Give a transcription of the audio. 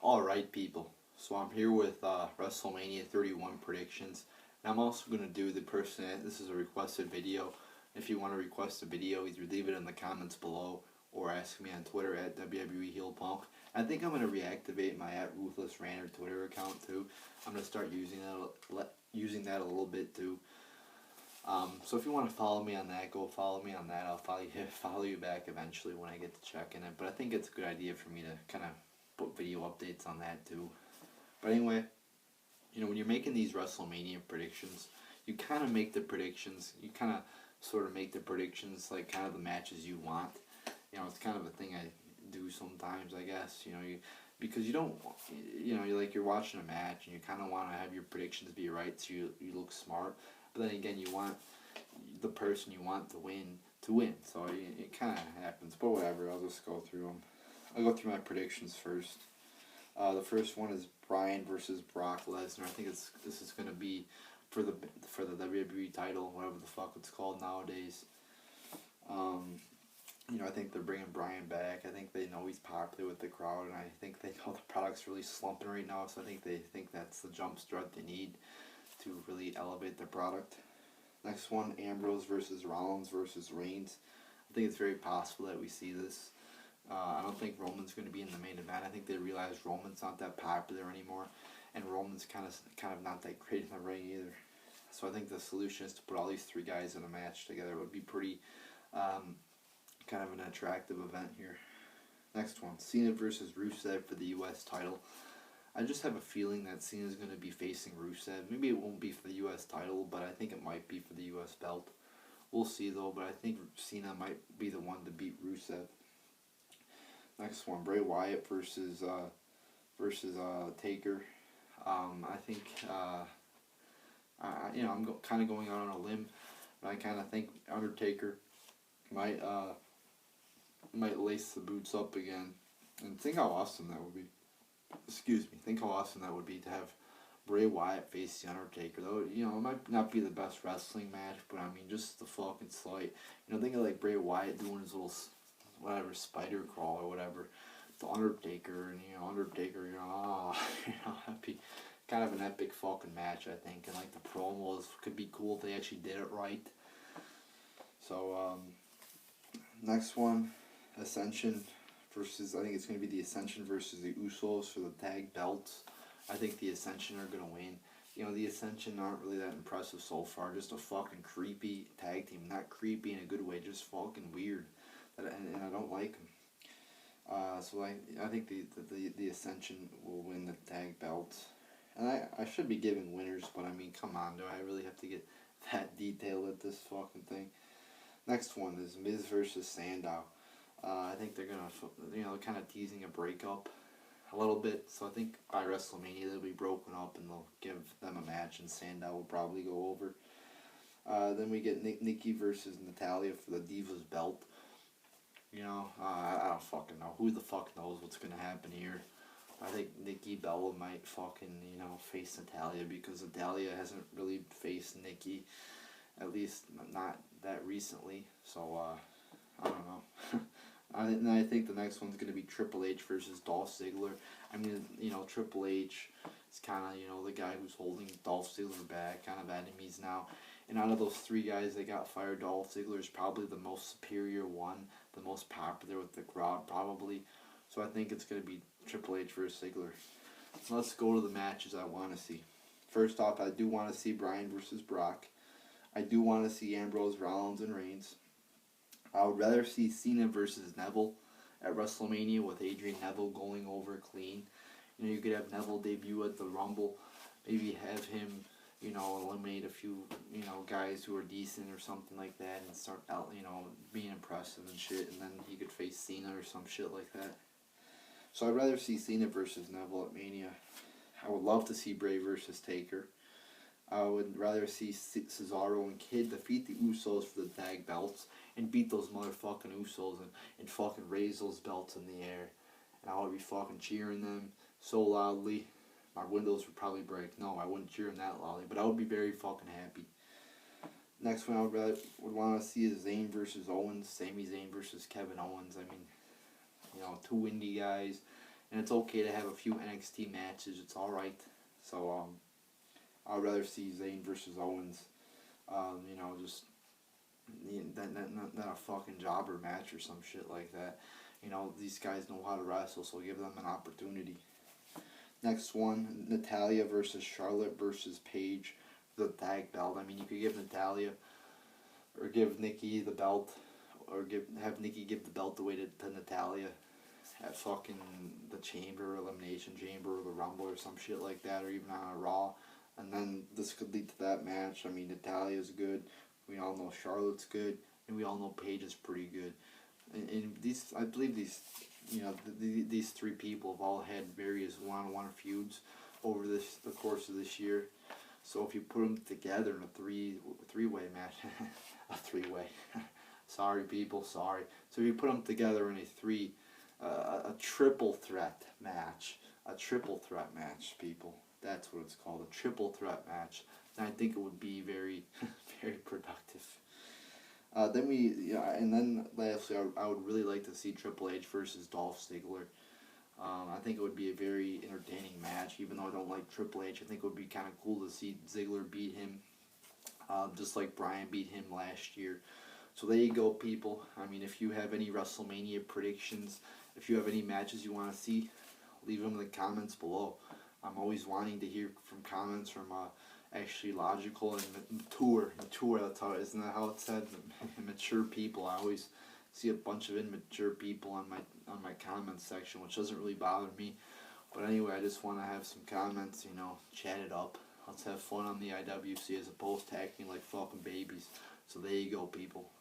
Alright people, so I'm here with WrestleMania 31 predictions, and I'm also going to do the person, this is a requested video. If you want to request a video, either leave it in the comments below or ask me on Twitter at WWE Heel Punk. I think I'm going to reactivate my @RuthlessRanter Twitter account too. I'm going to start using that a little bit too. So if you want to follow me on that, go follow me on that. I'll follow you back eventually when I get to checking it. But I think it's a good idea for me to kind of put video updates on that too. But anyway, when you're making these WrestleMania predictions, you kind of make the predictions. You kind of sort of make the predictions like kind of the matches you want. It's kind of a thing I do sometimes, I guess. Because you don't, you're watching a match and you kind of want to have your predictions be right so you look smart. But then again, you want the person you want to win. So it kind of happens. But whatever, I'll just go through them. I'll go through my predictions first. The first one is Bryan versus Brock Lesnar. I think this is going to be for the WWE title, whatever the fuck it's called nowadays. I think they're bringing Bryan back. I think they know he's popular with the crowd, and I think they know the product's really slumping right now. So I think they think that's the jump start they need to really elevate their product. Next one, Ambrose versus Rollins versus Reigns. I think it's very possible that we see this. I don't think Roman's going to be in the main event. I think they realize Roman's not that popular anymore, and Roman's kind of not that great in the ring either. So I think the solution is to put all these three guys in a match together. It would be pretty kind of an attractive event here. Next one, Cena versus Rusev for the U.S. title. I just have a feeling that Cena's going to be facing Rusev. Maybe it won't be for the U.S. title, but I think it might be for the U.S. belt. We'll see though, but I think Cena might be the one to beat Rusev. Next one, Bray Wyatt versus Taker. I think I'm kind of going out on a limb, but I kind of think Undertaker might lace the boots up again, and think how awesome that would be. Excuse me. Think how awesome that would be to have Bray Wyatt face the Undertaker. Though it might not be the best wrestling match, but I mean just the fucking slight. Think of like Bray Wyatt doing his little whatever spider crawl or whatever, the Undertaker, and Undertaker, that'd be kind of an epic fucking match, I think, and like the promos could be cool if they actually did it right. So next one, Ascension versus, I think it's going to be the Ascension versus the Usos for the tag belts. I think the Ascension are going to win. The Ascension aren't really that impressive so far. Just a fucking creepy tag team. Not creepy in a good way, just fucking weird. And I don't like them. So I think the Ascension will win the tag belts. And I should be giving winners, but I mean, come on, do I really have to get that detailed at this fucking thing? Next one is Miz versus Sandow. I think they're gonna, kind of teasing a breakup a little bit. So I think by WrestleMania they'll be broken up and they'll give them a match, and Sandow will probably go over. Then we get Nikki versus Natalya for the Divas belt. I don't fucking know. Who the fuck knows what's gonna happen here? I think Nikki Bella might fucking, face Natalya, because Natalya hasn't really faced Nikki, at least not that recently. So, I don't know. I think the next one's going to be Triple H versus Dolph Ziggler. I mean, Triple H is kind of, the guy who's holding Dolph Ziggler back, kind of enemies now. And out of those three guys that got fired, Dolph Ziggler is probably the most superior one, the most popular with the crowd, probably. So I think it's going to be Triple H versus Ziggler. So let's go to the matches I want to see. First off, I do want to see Bryan versus Brock. I do want to see Ambrose, Rollins, and Reigns. I would rather see Cena versus Neville at WrestleMania, with Adrian Neville going over clean. You could have Neville debut at the Rumble. Maybe have him, eliminate a few, guys who are decent or something like that, and start out, being impressive and shit. And then he could face Cena or some shit like that. So I'd rather see Cena versus Neville at Mania. I would love to see Bray versus Taker. I would rather see Cesaro and Kid defeat the Usos for the tag belts and beat those motherfucking Usos and fucking raise those belts in the air. And I would be fucking cheering them so loudly, my windows would probably break. No, I wouldn't cheer them that loudly, but I would be very fucking happy. Next one I would want to see is Zayn versus Owens. Sami Zayn versus Kevin Owens. I mean, two indie guys. and it's okay to have a few NXT matches. It's all right. So I'd rather see Zayn versus Owens. You know, just than a fucking jobber match or some shit like that. You know, these guys know how to wrestle, so give them an opportunity. Next one, Natalya versus Charlotte versus Paige, the tag belt. I mean, you could give Natalya or give Nikki the belt, or have Nikki give the belt away to Natalya at fucking the Chamber, Elimination Chamber, or the Rumble, or some shit like that, or even on a Raw. And then this could lead to that match. I mean, Natalia's good. We all know Charlotte's good, and we all know Paige is pretty good. And these, I believe these, you know, these three people have all had various one-on-one feuds over the course of this year. So if you put them together in a three-way match, a three-way, sorry people, sorry. So if you put them together in a triple threat match, people. That's what it's called, a triple threat match. And I think it would be very, very productive. Then lastly, I would really like to see Triple H versus Dolph Ziggler. I think it would be a very entertaining match, even though I don't like Triple H. I think it would be kind of cool to see Ziggler beat him, just like Bryan beat him last year. So there you go, people. I mean, if you have any WrestleMania predictions, if you have any matches you want to see, leave them in the comments below. I'm always wanting to hear from comments from actually logical and mature. Isn't that how it's said? Mature people. I always see a bunch of immature people on my comments section, which doesn't really bother me. But anyway, I just want to have some comments, you know, chat it up. Let's have fun on the IWC as opposed to acting like fucking babies. So there you go, people.